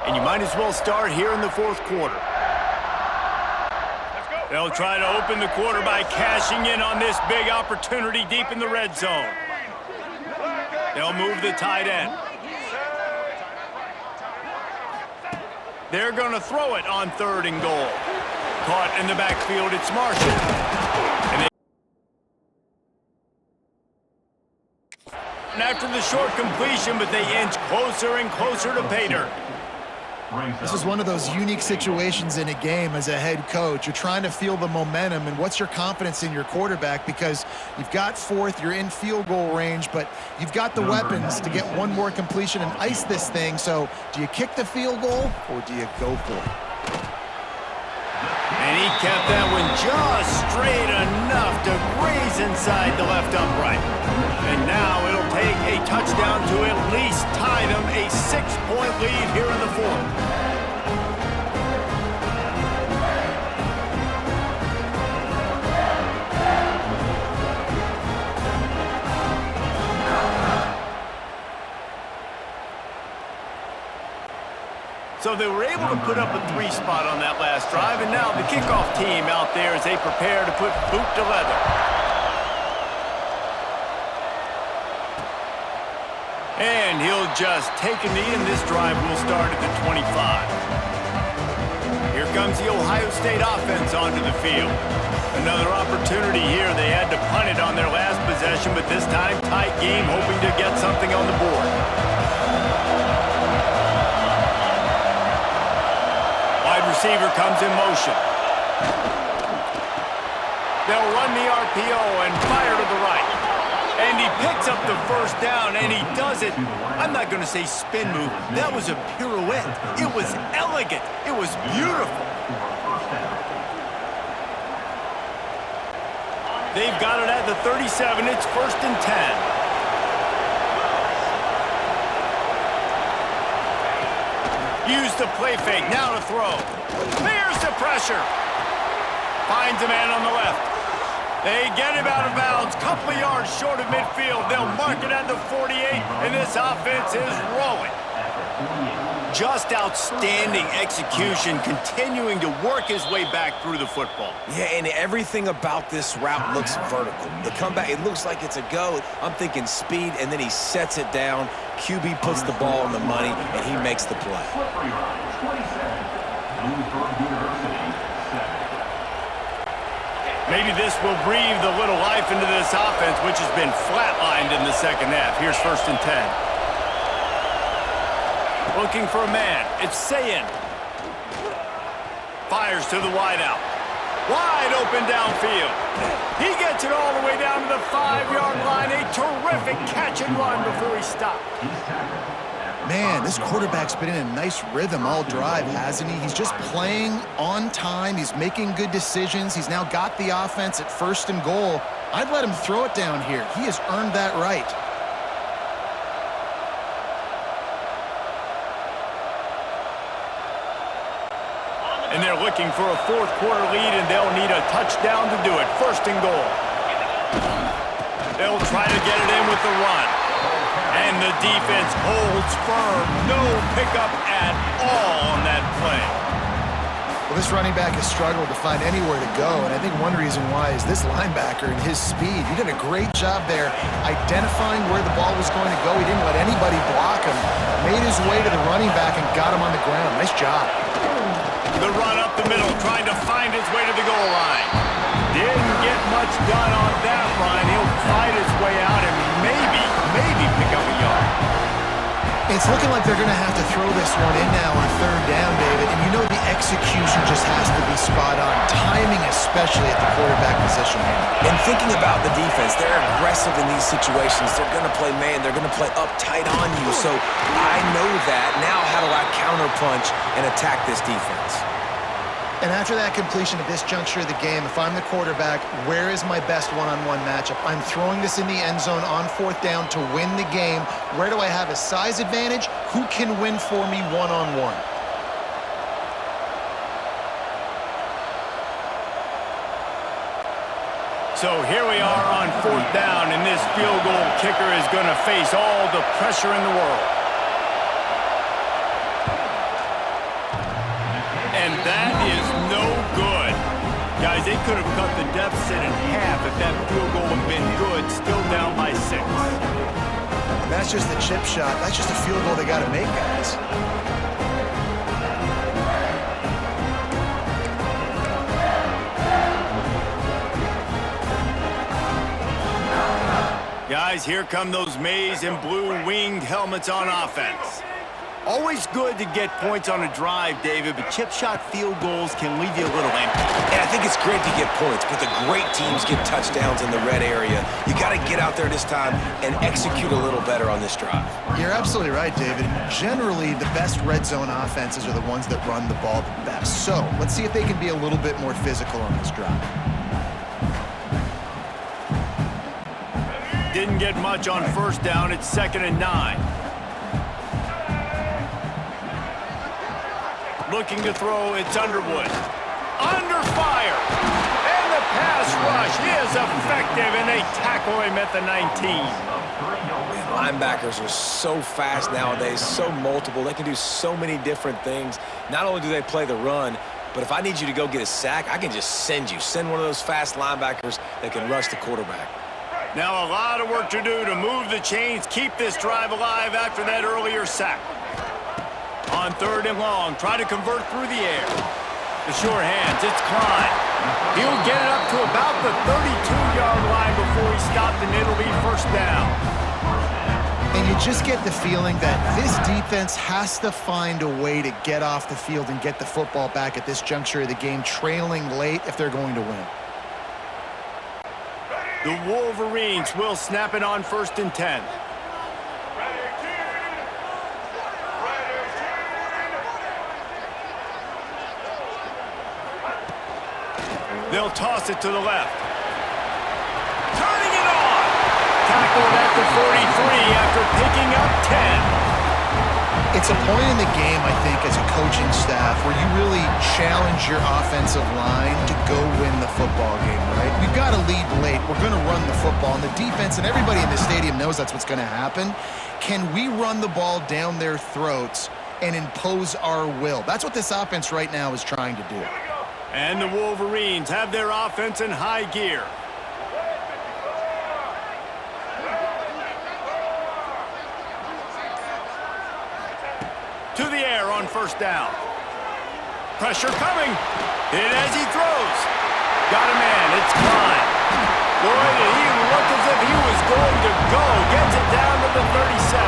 and you might as well start here in the fourth quarter. They'll try to open the quarter by cashing in on this big opportunity deep in the red zone. They'll move the tight end. They're going to throw it on 3rd and goal. Caught in the backfield, it's Marshall. And after the short completion, but they inch closer and closer to pay dirt. This is one of those unique situations in a game as a head coach. You're trying to feel the momentum, and what's your confidence in your quarterback, because you've got 4th, you're in field goal range, but you've got the weapons to get one more completion and ice this thing. So do you kick the field goal or do you go for it? And he kept that one just straight enough to graze inside the left upright. And now it'll take a touchdown to at least tie them a 6-point lead here in the fourth. So they were able to put up a 3 spot on that last drive, and now the kickoff team out there as they prepare to put boot to leather. And he'll just take a knee, and this drive will start at the 25. Here comes the Ohio State offense onto the field. Another opportunity here. They had to punt it on their last possession, but this time tight game, hoping to get something on the board. Wide receiver comes in motion. They'll run the RPO and fire to the right. And he picks up the first down, and he does it. I'm not going to say spin move. That was a pirouette. It was elegant. It was beautiful. They've got it at the 37. It's 1st and 10. Use the play fake, now to throw. There's the pressure. Finds a man on the left. They get him out of bounds, couple of yards short of midfield. They'll mark it at the 48, and this offense is rolling. Just outstanding execution, continuing to work his way back through the football. Yeah, and everything about this route looks vertical. The comeback, it looks like it's a go. I'm thinking speed, and then he sets it down. QB puts the ball on the money, and he makes the play. Maybe this will breathe a little life into this offense, which has been flatlined in the second half. Here's 1st and 10. Looking for a man. It's Sayin. Fires to the wideout. Wide open downfield. He gets it all the way down to the 5-yard line. A terrific catch and run before he stopped. Man, this quarterback's been in a nice rhythm all drive, hasn't he? He's just playing on time. He's making good decisions. He's now got the offense at 1st and goal. I'd let him throw it down here. He has earned that right. And they're looking for a 4th quarter lead, and they'll need a touchdown to do it. 1st and goal. They'll try to get it in with the run. And the defense holds firm. No pickup at all on that play. Well, this running back has struggled to find anywhere to go, and I think one reason why is this linebacker and his speed. He did a great job there identifying where the ball was going to go. He didn't let anybody block him. Made his way to the running back and got him on the ground. Nice job. The run up the middle, trying to find his way to the goal line. Didn't get much done on that run. He'll fight his way out and maybe pick up a yard. It's looking like they're going to have to throw this one in now on 3rd down, David. And you know the execution just has to be spot on. Timing, especially at the quarterback position here. And thinking about the defense, they're aggressive in these situations. They're going to play man. They're going to play up tight on you. So I know that. Now how do I counterpunch and attack this defense? And after that completion at this juncture of the game, if I'm the quarterback, where is my best one-on-one matchup? I'm throwing this in the end zone on 4th down to win the game. Where do I have a size advantage? Who can win for me one-on-one? So here we are on 4th down, and this field goal kicker is going to face all the pressure in the world. And that is no good. Guys, they could have cut the deficit in half if that field goal had been good, still down by 6. And that's just the chip shot. That's just a field goal they got to make, guys. Guys, here come those maize and blue winged helmets on offense. Always good to get points on a drive, David, but chip shot field goals can leave you a little empty. And I think it's great to get points, but the great teams get touchdowns in the red area. You got to get out there this time and execute a little better on this drive. You're absolutely right, David. Generally, the best red zone offenses are the ones that run the ball the best. So let's see if they can be a little bit more physical on this drive. Didn't get much on first down. It's 2nd and 9. Looking to throw, it's Underwood. Under fire. And the pass rush is effective, and they tackle him at the 19. Man, linebackers are so fast nowadays, so multiple. They can do so many different things. Not only do they play the run, but if I need you to go get a sack, I can just send you. Send one of those fast linebackers that can rush the quarterback. Now a lot of work to do to move the chains, keep this drive alive after that earlier sack. On 3rd and long, try to convert through the air. The sure hands, it's Klein. He'll get it up to about the 32-yard line before he stopped, and it'll be 1st down. And you just get the feeling that this defense has to find a way to get off the field and get the football back at this juncture of the game, trailing late if they're going to win. The Wolverines will snap it on 1st and 10. They'll toss it to the left. Turning it on! Tackled at the 43 after picking up 10. It's a point in the game, I think, as a coaching staff where you really challenge your offensive line to go win the football game, right? We've got to lead late. We're going to run the football. And the defense and everybody in the stadium knows that's what's going to happen. Can we run the ball down their throats and impose our will? That's what this offense right now is trying to do. And the Wolverines have their offense in high gear. To the air on 1st down. Pressure coming. Hit as he throws. Got a man. It's Klein. Boy, did he look as if he was going to go. Gets it down to the 37.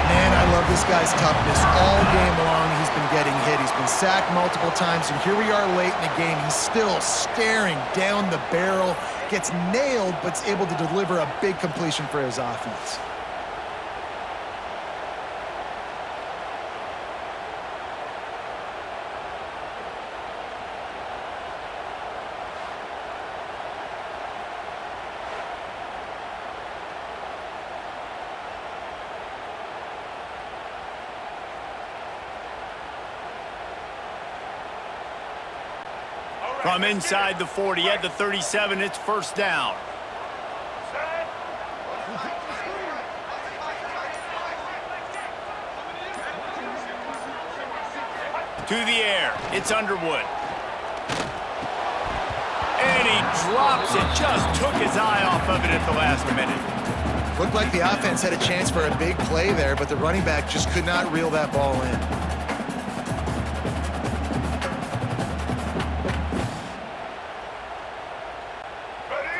Man, I love this guy's toughness. All game long, he's been getting hit. He's been sacked multiple times, and here we are late in the game. He's still staring down the barrel, gets nailed, but's able to deliver a big completion for his offense. From inside the 40 at the 37, it's 1st down. To the air, it's Underwood. And he drops it, just took his eye off of it at the last minute. Looked like the offense had a chance for a big play there, but the running back just could not reel that ball in.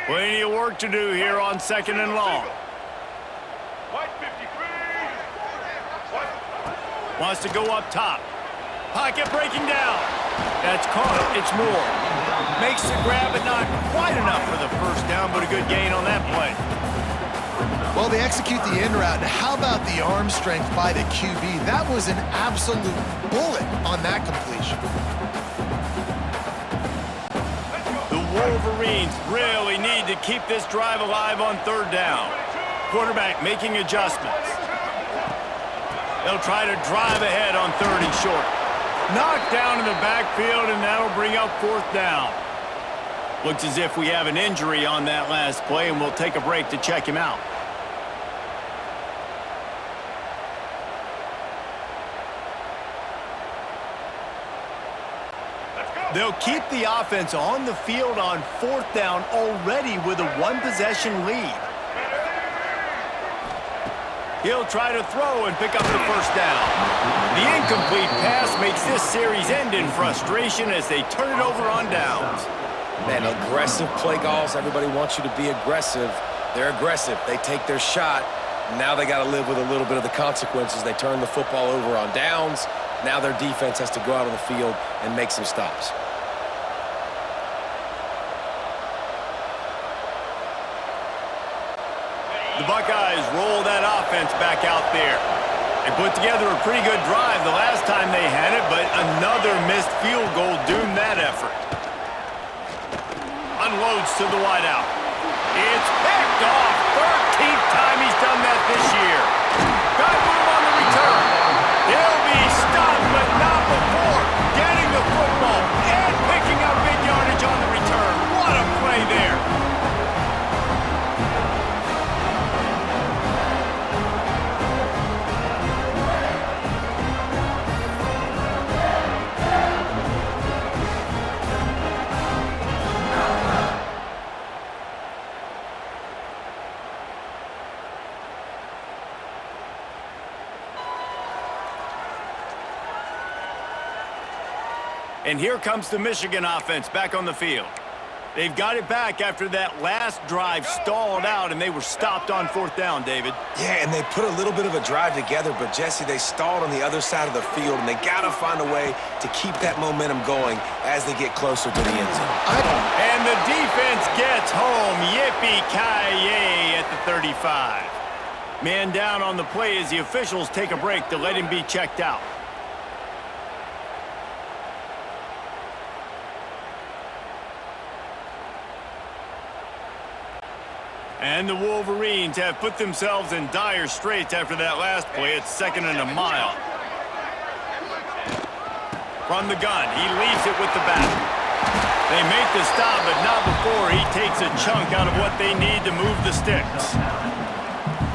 Plenty of work to do here on 2nd and long. Wants to go up top. Pocket breaking down. That's caught. It's Moore. Makes the grab, but not quite enough for the 1st down, but a good gain on that play. Well, they execute the in route. How about the arm strength by the QB? That was an absolute bullet on that completion. Wolverines really need to keep this drive alive on 3rd down. Quarterback making adjustments. They'll try to drive ahead on 3rd and short. Knocked down in the backfield, and that'll bring up 4th down. Looks as if we have an injury on that last play, and we'll take a break to check him out. They'll keep the offense on the field on 4th down already with a one-possession lead. He'll try to throw and pick up the first down. The incomplete pass makes this series end in frustration as they turn it over on downs. Man, aggressive play calls. Everybody wants you to be aggressive. They're aggressive. They take their shot. Now they got to live with a little bit of the consequences. They turn the football over on downs. Now their defense has to go out on the field and make some stops. The Buckeyes roll that offense back out there. They put together a pretty good drive the last time they had it, but another missed field goal doomed that effort. Unloads to the wideout. It's picked off. 13th time he's done that this year. Got room on the return. They'll be stopped, but not before getting the football and picking up big yardage on the return. What a play there. And here comes the Michigan offense back on the field. They've got it back after that last drive stalled out, and they were stopped on 4th down, David. Yeah, and they put a little bit of a drive together, but, Jesse, they stalled on the other side of the field, and they got to find a way to keep that momentum going as they get closer to the end zone. And the defense gets home. Yippee-ki-yay at the 35. Man down on the play as the officials take a break to let him be checked out. And the Wolverines have put themselves in dire straits after that last play. It's 2nd and a mile. From the gun, he leaves it with the back. They make the stop, but not before he takes a chunk out of what they need to move the sticks.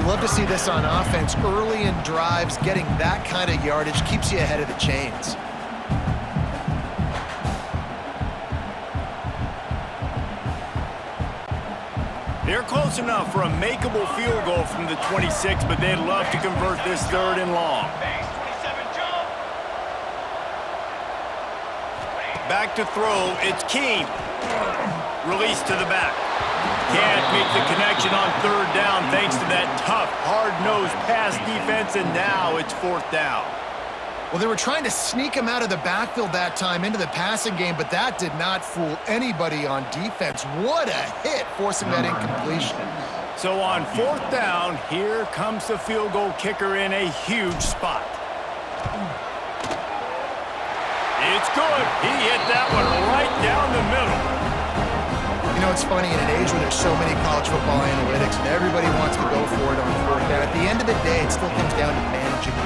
You love to see this on offense. Early in drives, getting that kind of yardage keeps you ahead of the chains. They're close enough for a makeable field goal from the 26, but they'd love to convert this 3rd and long. Back to throw, it's Keene. Release to the back. Can't make the connection on 3rd down thanks to that tough, hard-nosed pass defense, and now it's 4th down. Well, they were trying to sneak him out of the backfield that time into the passing game, but that did not fool anybody on defense. What a hit, forcing that incompletion. So on 4th down, here comes the field goal kicker in a huge spot. It's good. He hit that one right down the middle. You know, it's funny, in an age where there's so many college football analytics and everybody wants to go for it on 4th down, at the end of the day, it still comes down to managing.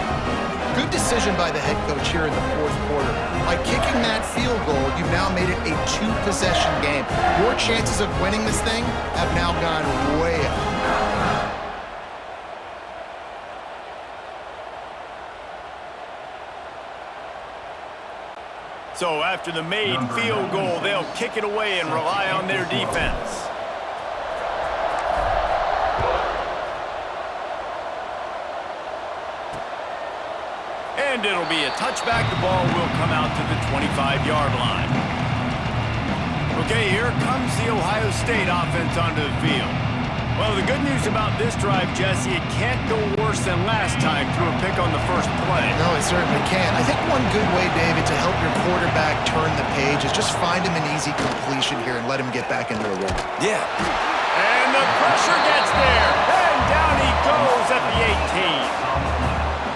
Good decision by the head coach here in the 4th quarter. By kicking that field goal, you've now made it a 2-possession game. Your chances of winning this thing have now gone way up. So after the made field goal, they'll kick it away and rely on their defense. And it'll be a touchback. The ball will come out to the 25-yard line. Okay, here comes the Ohio State offense onto the field. Well, the good news about this drive, Jesse, it can't go worse than last time through a pick on the first play. No, it certainly can't. I think one good way, David, to help your quarterback turn the page is just find him an easy completion here and let him get back into a rhythm. Yeah. And the pressure gets there. And down he goes at the 18.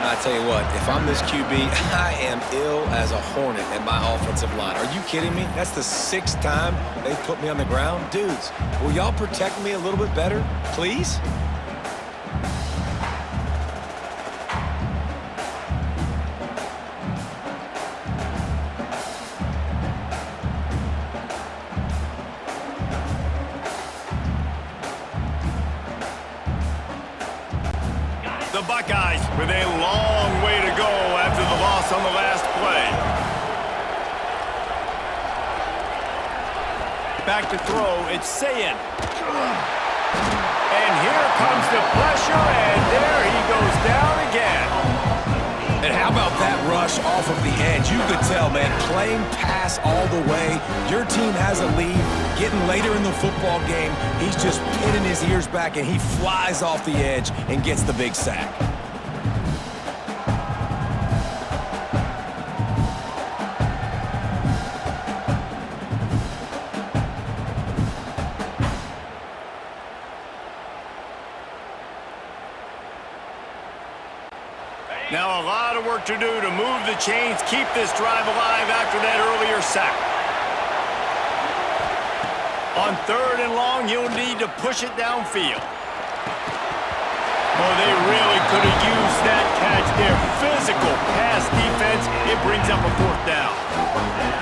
I tell you what, if I'm this QB, I am ill as a hornet at my offensive line. Are you kidding me? That's the 6th time they've put me on the ground. Dudes, will y'all protect me a little bit better, please? The Buckeyes with a long way to go after the loss on the last play. Back to throw, it's Sayin. And here comes the pressure, and there he goes down again. And how about that rush off of the edge? You could tell, man, playing pass all the way. Your team has a lead. Getting later in the football game, he's just pinning his ears back, and he flies off the edge and gets the big sack. Now a lot of work to do to move the chains, keep this drive alive after that earlier sack. On 3rd and long, he'll need to push it downfield. Well, they really could have used that catch there. Physical pass defense, it brings up a 4th down.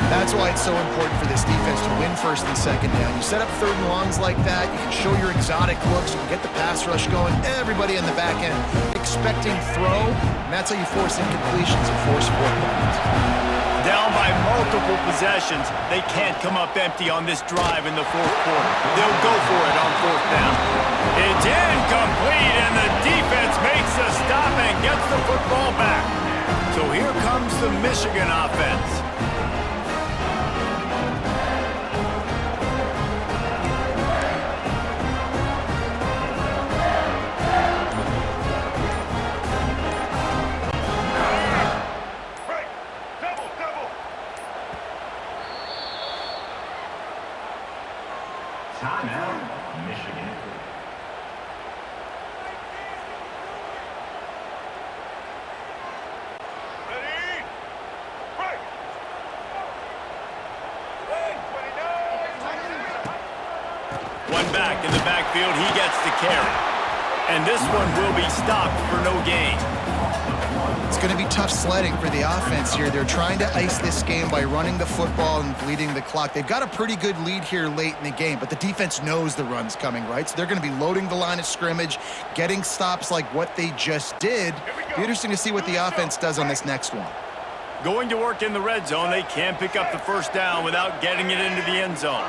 That's why it's so important for this defense to win 1st and 2nd down. You set up 3rd and longs like that, you can show your exotic looks, you can get the pass rush going, everybody in the back end expecting throw, and that's how you force incompletions and force 4th downs. Down by multiple possessions, they can't come up empty on this drive in the 4th quarter. They'll go for it on 4th down. It's incomplete, and the defense makes a stop and gets the football back. So here comes the Michigan offense. Timeout, Michigan. Ready? Break! One back in the backfield, he gets the carry. And this one will be stopped for no gain. It's going to be tough sledding for the offense here. They're trying to ice this game by running the football and bleeding the clock. They've got a pretty good lead here late in the game, but the defense knows the run's coming, right? So they're going to be loading the line of scrimmage, getting stops like what they just did. Be interesting to see what the offense does on this next one. Going to work in the red zone, they can't pick up the 1st down without getting it into the end zone.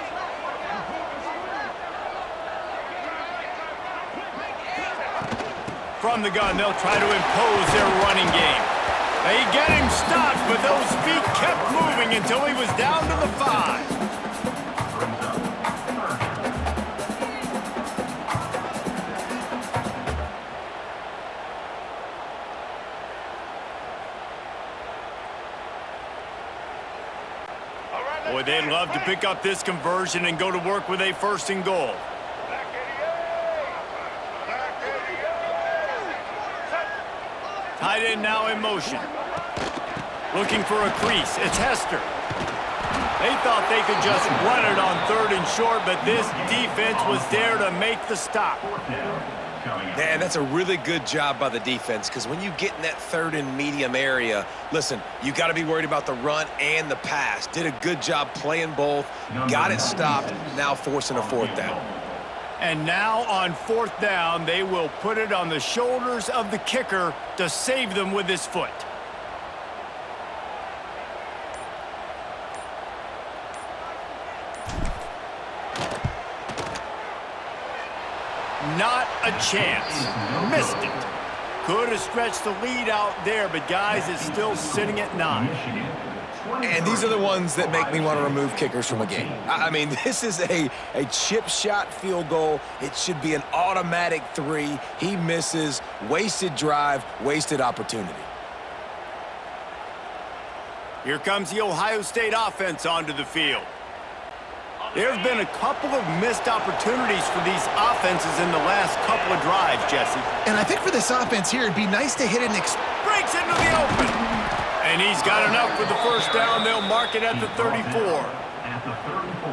From the gun, they'll try to impose their running game. They get him stopped, but those feet kept moving until he was down to the 5. Boy, they'd love to pick up this conversion and go to work with a 1st and goal. Tight end now in motion. Looking for a crease. It's Hester. They thought they could just run it on 3rd and short, but this defense was there to make the stop. Man, that's a really good job by the defense, because when you get in that 3rd and medium area, listen, you got to be worried about the run and the pass. Did a good job playing both, got it stopped, now forcing a 4th down. And now on 4th down, they will put it on the shoulders of the kicker to save them with his foot. Not a chance. Missed it. Could have stretched the lead out there, but guys, it's still sitting at 9. And these are the ones that make me want to remove kickers from a game. I mean, this is a chip shot field goal. It should be an automatic 3. He misses. Wasted drive, wasted opportunity. Here comes the Ohio State offense onto the field. There have been a couple of missed opportunities for these offenses in the last couple of drives, Jesse. And I think for this offense here, it'd be nice to hit an breaks into the open. And he's got enough for the 1st down. They'll mark it at the 34.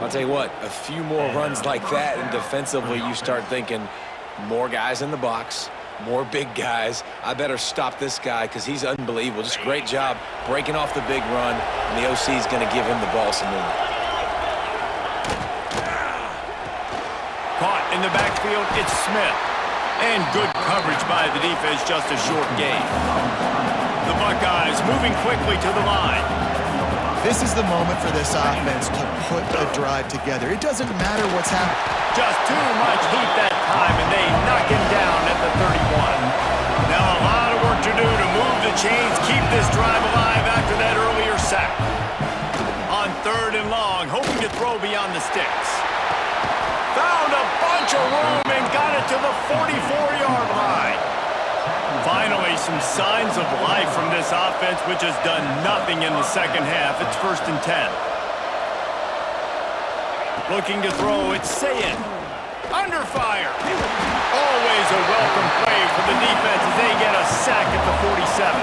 I'll tell you what, a few more runs like that, and defensively you start thinking more guys in the box, more big guys. I better stop this guy because he's unbelievable. Just great job breaking off the big run, and the OC is going to give him the ball some more. Caught in the backfield, it's Smith. And good coverage by the defense, just a short gain. The Buckeyes moving quickly to the line. This is the moment for this offense to put a drive together. It doesn't matter what's happening. Just too much heat that time, and they knock him down at the 31. Now a lot of work to do to move the chains, keep this drive alive after that earlier sack. On 3rd and long, hoping to throw beyond the sticks. Found a bunch of room and got it to the 44-yard line. Finally, some signs of life from this offense, which has done nothing in the second half. It's 1st and 10. Looking to throw, it's Sayin. Under fire. Always a welcome play for the defense as they get a sack at the 47.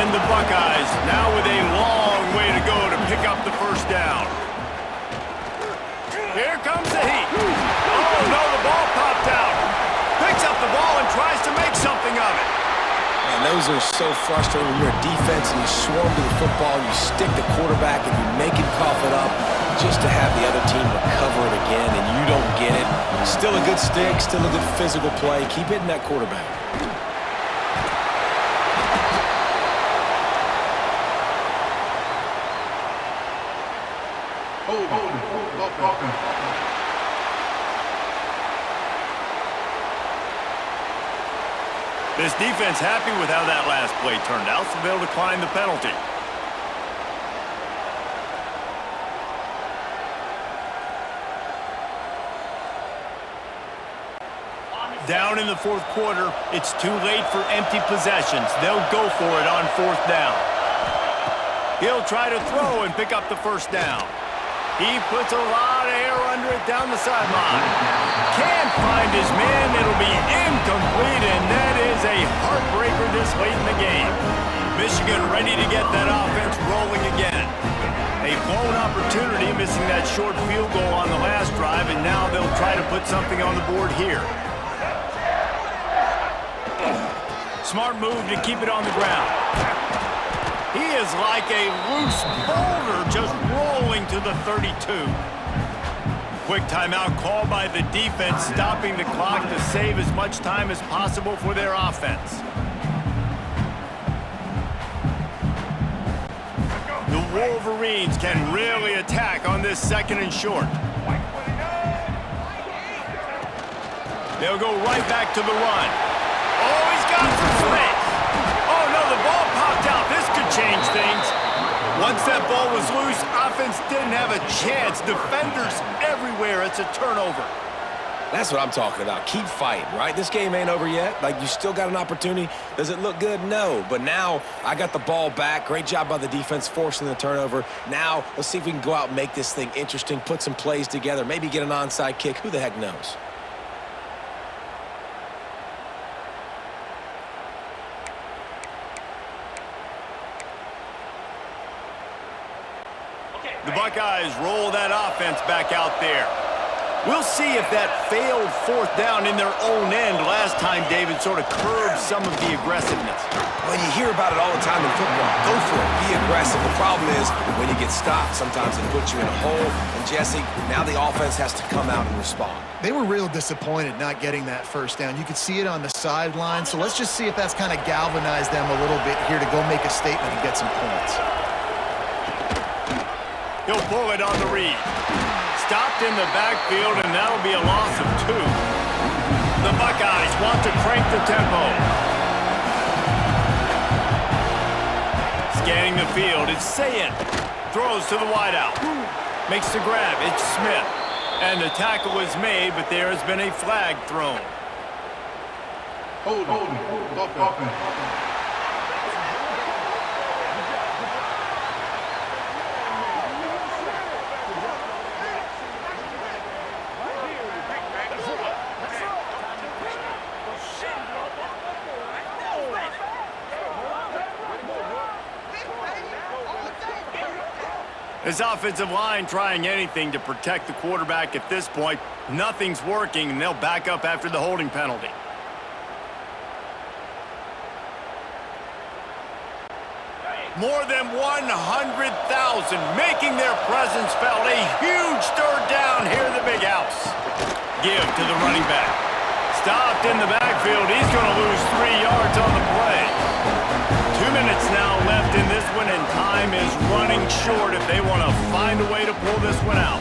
And the Buckeyes now with a long way to go to pick up the 1st down. Here comes the heat. Oh, no, the ball popped out. Picks up the ball and tries to make something of it. And those are so frustrating when you're a defense and you swarm to the football, you stick the quarterback and you make him cough it up just to have the other team recover it again and you don't get it. Still a good stick, still a good physical play. Keep hitting that quarterback. This defense happy with how that last play turned out, so they'll decline the penalty. Down in the 4th quarter, it's too late for empty possessions. They'll go for it on 4th down. He'll try to throw and pick up the 1st down. He puts a lot of air under it down the sideline. Can't find his man. It'll be incomplete, and that is a heartbreaker this late in the game. Michigan ready to get that offense rolling again. A blown opportunity, missing that short field goal on the last drive, and now they'll try to put something on the board here. Smart move to keep it on the ground. He is like a loose boulder just rolling to the 32. Quick timeout called by the defense, stopping the clock to save as much time as possible for their offense. The Wolverines can really attack on this 2nd and short. They'll go right back to the run. Oh, he's got some space. Oh, no, the ball popped out. This could change things. Once that ball was loose, offense didn't have a chance. Defenders everywhere. It's a turnover. That's what I'm talking about. Keep fighting, right? This game ain't over yet. Like, you still got an opportunity. Does it look good? No. But now I got the ball back. Great job by the defense forcing the turnover. Now let's see if we can go out and make this thing interesting, put some plays together, maybe get an onside kick. Who the heck knows? The Buckeyes roll that offense back out there. We'll see if that failed 4th down in their own end last time David sort of curbed some of the aggressiveness. Well, you hear about it all the time in football. Go for it. Be aggressive. The problem is when you get stopped, sometimes it puts you in a hole. And, Jesse, now the offense has to come out and respond. They were real disappointed not getting that 1st down. You could see it on the sideline, so let's just see if that's kind of galvanized them a little bit here to go make a statement and get some points. He'll pull it on the read. Stopped in the backfield, and that'll be a loss of 2. The Buckeyes want to crank the tempo. Scanning the field, it's Sayin. Throws to the wideout. Makes the grab, it's Smith. And the tackle is made, but there has been a flag thrown. Hold on. This offensive line trying anything to protect the quarterback at this point. Nothing's working, and they'll back up after the holding penalty. More than 100,000 making their presence felt. A huge 3rd down here in the big house. Give to the running back. Stopped in the backfield. He's going to lose 3 yards on the play. 2 minutes now left in this one, and time is running running short if they want to find a way to pull this one out.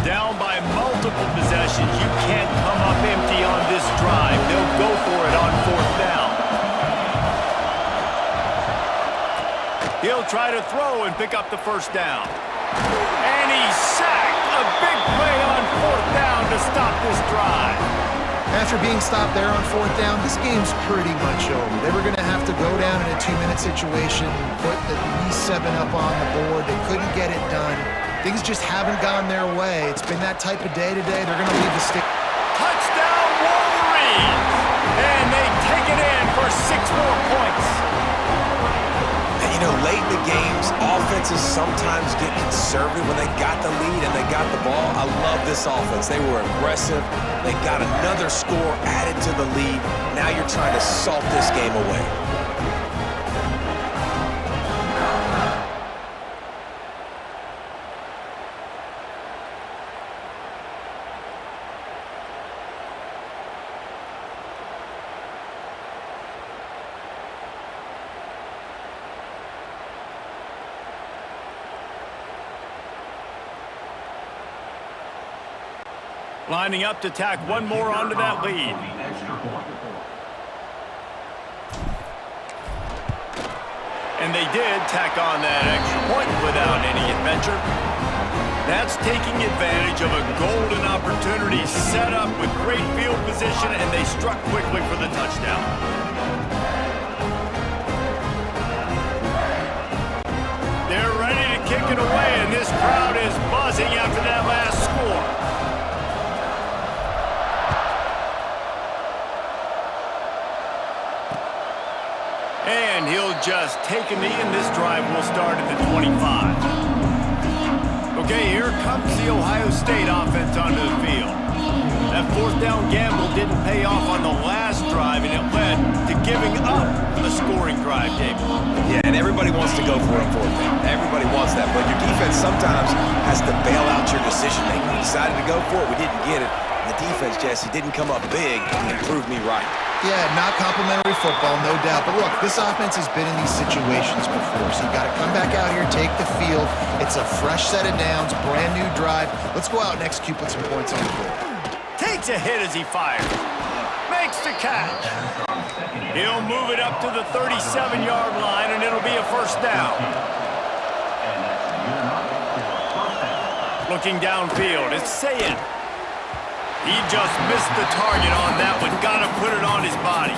Down by multiple possessions. You can't come up empty on this drive. They'll go for it on 4th down. He'll try to throw and pick up the 1st down. And he's sacked. A big play on 4th down to stop this drive. After being stopped there on 4th down, this game's pretty much over. They were going to have to go down in a 2-minute situation, put at least 7 up on the board. They couldn't get it done. Things just haven't gone their way. It's been that type of day today. They're going to leave the stick. Touchdown, Wolverines! And they take it in for 6 more points. And, you know, late in the games, offenses sometimes get conservative when they got the lead and they got the ball. I love this offense. They were aggressive. They got another score added to the lead. Now you're trying to salt this game away. Lining up to tack one more onto that lead. And they did tack on that extra point without any adventure. That's taking advantage of a golden opportunity set up with great field position, and they struck quickly for the touchdown. They're ready to kick it away, and this crowd is buzzing after that last score. And he'll just take a knee, and this drive will start at the 25. Okay, here comes the Ohio State offense onto the field. That 4th down gamble didn't pay off on the last drive, and it led to giving up a scoring drive, David. Yeah, and everybody wants to go for it on 4th down. Everybody wants that, but your defense sometimes has to bail out your decision-making. We decided to go for it. We didn't get it. The defense, Jesse, didn't come up big and prove me right. Yeah, not complimentary football, no doubt. But look, this offense has been in these situations before, so you got to come back out here, take the field. It's a fresh set of downs, brand new drive. Let's go out and execute, put some points on the board. Takes a hit as he fires. Makes the catch. He'll move it up to the 37-yard line, and it'll be a 1st down. Looking downfield, it's Sayin. He just missed the target on that one. Got to put it on his body.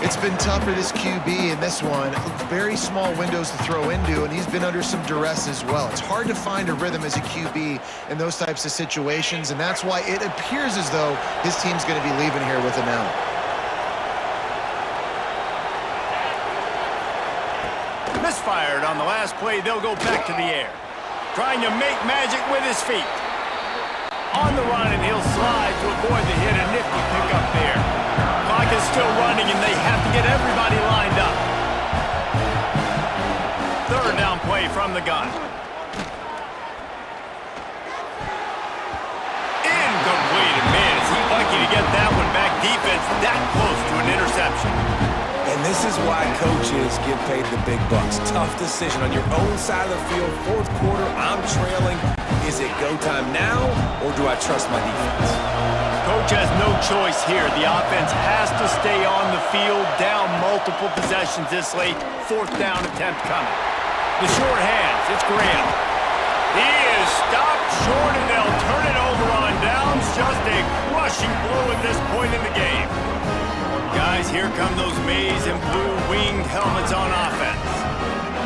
It's been tough for this QB in this one. Very small windows to throw into, and he's been under some duress as well. It's hard to find a rhythm as a QB in those types of situations, and that's why it appears as though his team's going to be leaving here with an L. Misfired on the last play. They'll go back to the air. Trying to make magic with his feet. On the run, and he'll slide to avoid the hit. A nifty pickup there. Clock is still running, and they have to get everybody lined up. 3rd down play from the gun. Incomplete. And man, is he lucky to get that one back. Defense that close to an interception. And this is why coaches get paid the big bucks. Tough decision on your own side of the field. 4th quarter, I'm trailing. Is it go time now, or do I trust my defense? Coach has no choice here. The offense has to stay on the field, down multiple possessions this late. 4th down attempt coming. The short hands, it's Graham. He is stopped short, and they'll turn it over on downs. Just a crushing blow at this point in the game. Guys, here come those maize and blue winged helmets on offense.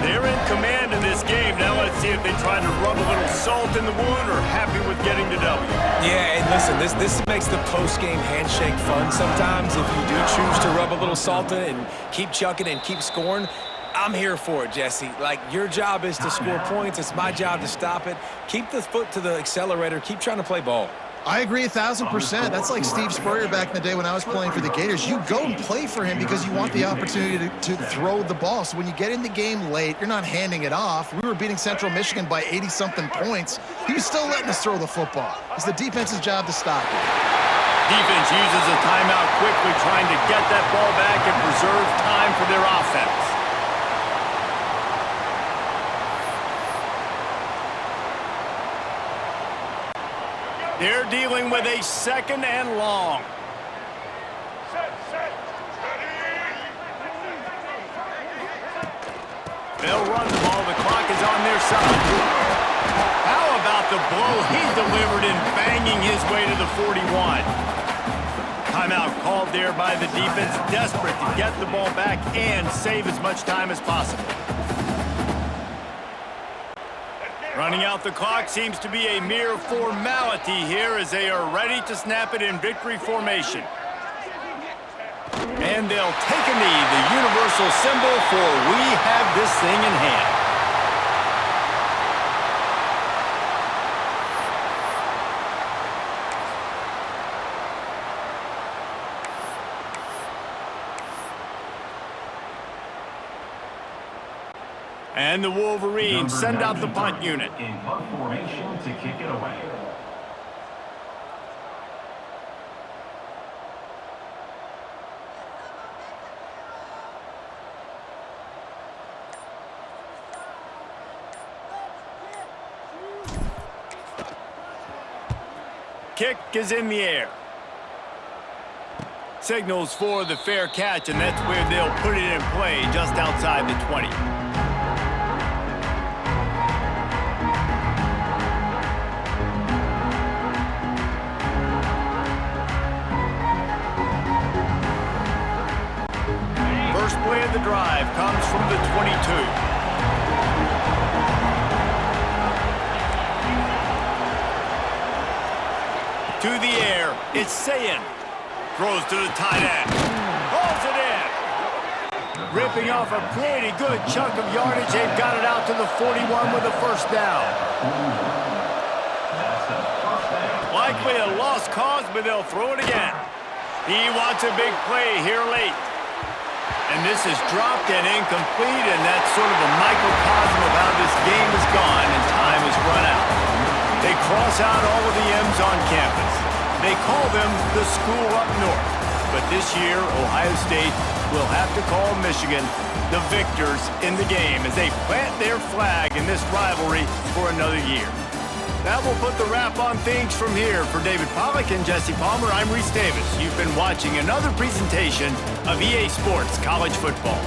They're in command of this game. Now let's see if they try to rub a little salt in the wound or happy with getting the W. Yeah, and listen, this makes the post-game handshake fun sometimes. If you do choose to rub a little salt in it and keep chucking and keep scoring, I'm here for it, Jesse. Like, your job is to score points. It's my job to stop it. Keep the foot to the accelerator. Keep trying to play ball. I agree 1,000%. That's like Steve Spurrier back in the day when I was playing for the Gators. You go and play for him because you want the opportunity to throw the ball. So when you get in the game late, you're not handing it off. We were beating Central Michigan by 80-something points. He was still letting us throw the football. It's the defense's job to stop it. Defense uses a timeout quickly, trying to get that ball back and preserve time for their offense. They're dealing with a 2nd and long. They'll run the ball. The clock is on their side. How about the blow he delivered in banging his way to the 41? Timeout called there by the defense, desperate to get the ball back and save as much time as possible. Running out the clock seems to be a mere formality here as they are ready to snap it in victory formation. And they'll take a knee, the universal symbol for we have this thing in hand. And the Wolverines send out the punt unit. In punt formation to kick it away. Kick is in the air. Signals for the fair catch, and that's where they'll put it in play just outside the 20. First play of the drive comes from the 22. To the air, it's Sayin. Throws to the tight end. Hauls it in. Ripping off a pretty good chunk of yardage. They've got it out to the 41 with a first down. Likely a lost cause, but they'll throw it again. He wants a big play here late. And this is dropped and incomplete, and that's sort of a microcosm of how this game has gone and time has run out. They cross out all of the M's on campus. They call them the school up north. But this year, Ohio State will have to call Michigan the victors in the game as they plant their flag in this rivalry for another year. That will put the wrap on things from here. For David Pollack and Jesse Palmer, I'm Reese Davis. You've been watching another presentation of EA Sports College Football.